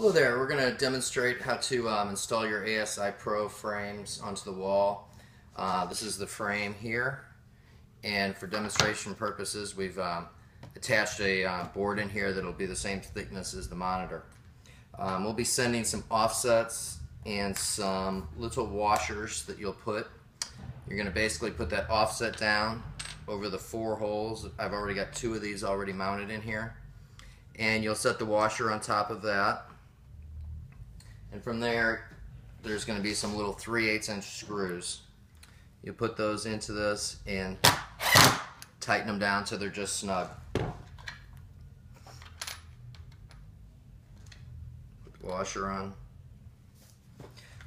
Hello there, we're going to demonstrate how to install your ASI Pro frames onto the wall. This is the frame here, and for demonstration purposes we've attached a board in here that will be the same thickness as the monitor. We'll be sending some offsets and some little washers that you'll put. You're going to basically put that offset down over the 4 holes. I've already got 2 of these already mounted in here, and you'll set the washer on top of that. And from there, there's going to be some little 3/8 inch screws. You put those into this and tighten them down so they're just snug. Put the washer on.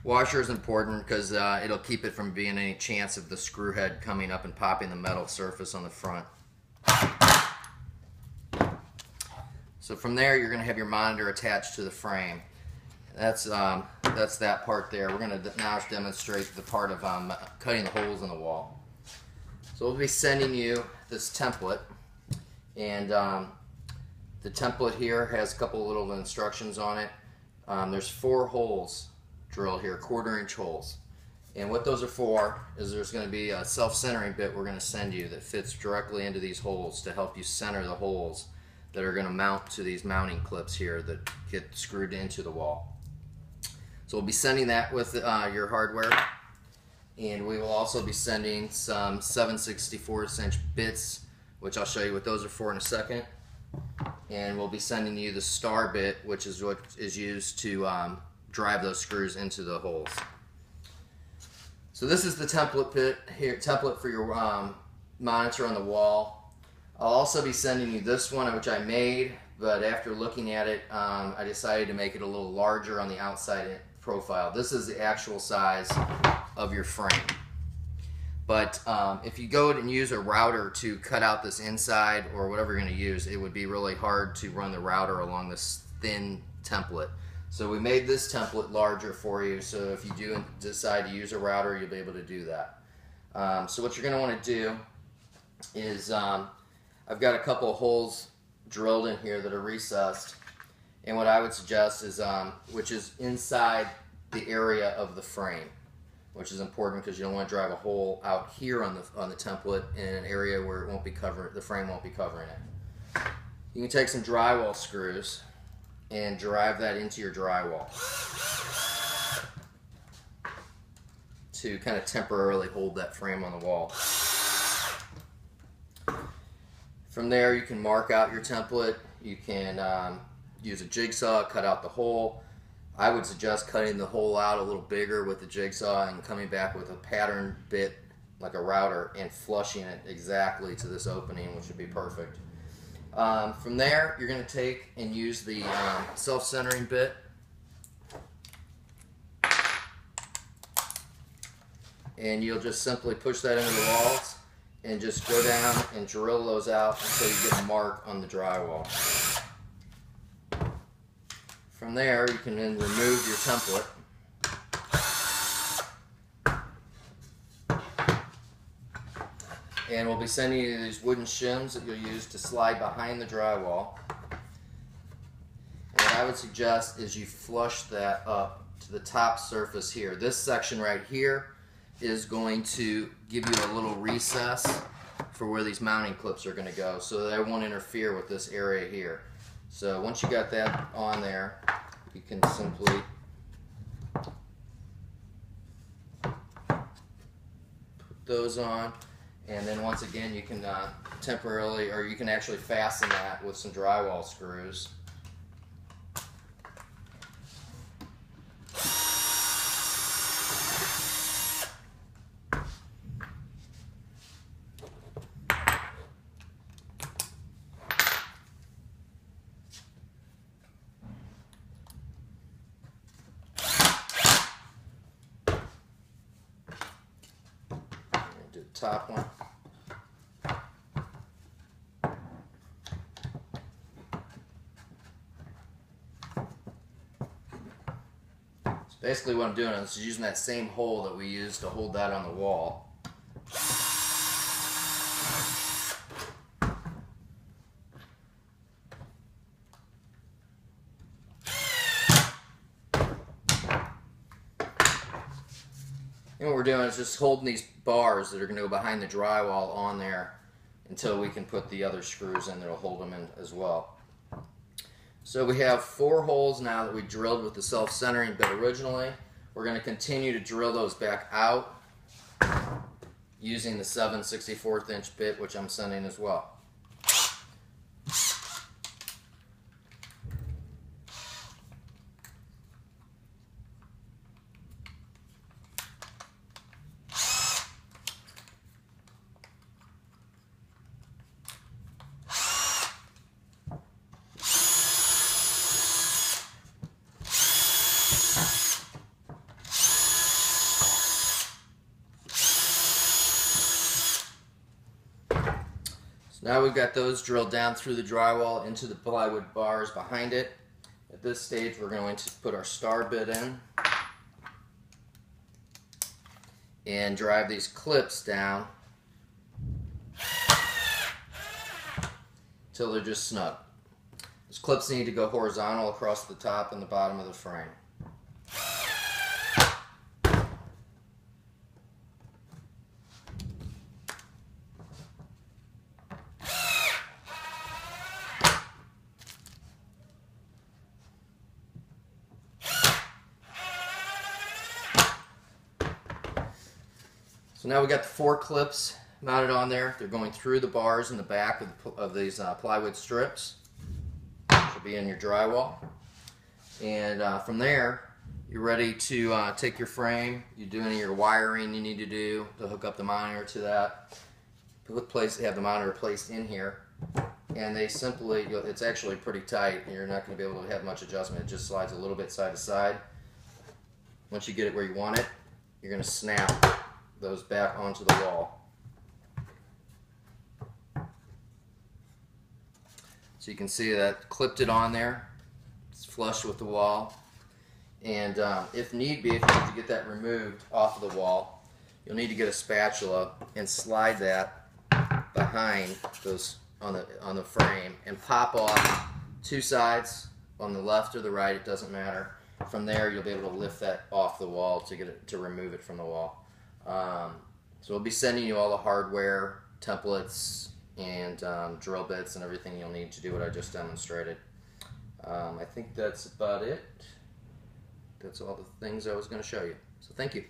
Washer is important because it'll keep it from being any chance of the screw head coming up and popping the metal surface on the front. So from there, you're going to have your monitor attached to the frame. That's that part there. We're going to now demonstrate the part of cutting the holes in the wall. So we'll be sending you this template, and the template here has a couple little instructions on it. There's 4 holes drilled here, 1/4 inch holes, and what those are for is there's going to be a self-centering bit we're going to send you that fits directly into these holes to help you center the holes that are going to mount to these mounting clips here that get screwed into the wall. So we'll be sending that with your hardware, and we will also be sending some 7/64 inch bits, which I'll show you what those are for in a second. And we'll be sending you the star bit, which is what is used to drive those screws into the holes. So this is the template bit here, template for your monitor on the wall. I'll also be sending you this one, which I made, but after looking at it, I decided to make it a little larger on the outside profile. This is the actual size of your frame. But if you go and use a router to cut out this inside or whatever you're going to use, it would be really hard to run the router along this thin template. So we made this template larger for you, so if you do decide to use a router, you'll be able to do that. So what you're going to want to do is, I've got a couple of holes drilled in here that are recessed, and what I would suggest is, which is inside the area of the frame, which is important because you don't want to drive a hole out here on the template in an area where it won't be covered, the frame won't be covering it. You can take some drywall screws and drive that into your drywall to kind of temporarily hold that frame on the wall. From there, you can mark out your template. You can use a jigsaw, cut out the hole. I would suggest cutting the hole out a little bigger with the jigsaw and coming back with a pattern bit like a router and flushing it exactly to this opening, which would be perfect. From there, you're going to take and use the self-centering bit, and you'll just simply push that into the walls and just go down and drill those out until you get a mark on the drywall. From there, you can then remove your template. And we'll be sending you these wooden shims that you'll use to slide behind the drywall. And what I would suggest is you flush that up to the top surface here. This section right here is going to give you a little recess for where these mounting clips are going to go, so they won't interfere with this area here. So once you got that on there, you can simply put those on, and then once again you can temporarily, or you can actually fasten that with some drywall screws. Do the top one. So basically what I'm doing is using that same hole that we used to hold that on the wall. And what we're doing is just holding these bars that are going to go behind the drywall on there until we can put the other screws in that'll hold them in as well. So we have 4 holes now that we drilled with the self-centering bit originally. We're going to continue to drill those back out using the 7/64 inch bit, which I'm sending as well. Now we've got those drilled down through the drywall into the plywood bars behind it. At this stage, we're going to put our star bit in and drive these clips down until they're just snug. These clips need to go horizontal across the top and the bottom of the frame. So now we got the 4 clips mounted on there. They're going through the bars in the back of these plywood strips, which will be in your drywall. And from there, you're ready to take your frame. You do any of your wiring you need to do to hook up the monitor to that. Have the monitor placed in here, and they simply, it's actually pretty tight. You're not going to be able to have much adjustment. It just slides a little bit side to side. Once you get it where you want it, you're going to snap those back onto the wall. So you can see that clipped it on there. It's flush with the wall. And if need be, if you need to get that removed off of the wall, you'll need to get a spatula and slide that behind those on the frame and pop off 2 sides on the left or the right, it doesn't matter. From there, you'll be able to lift that off the wall to remove it from the wall. So we'll be sending you all the hardware, templates, and drill bits and everything you'll need to do what I just demonstrated. I think that's about it. That's all the things I was going to show you. So thank you.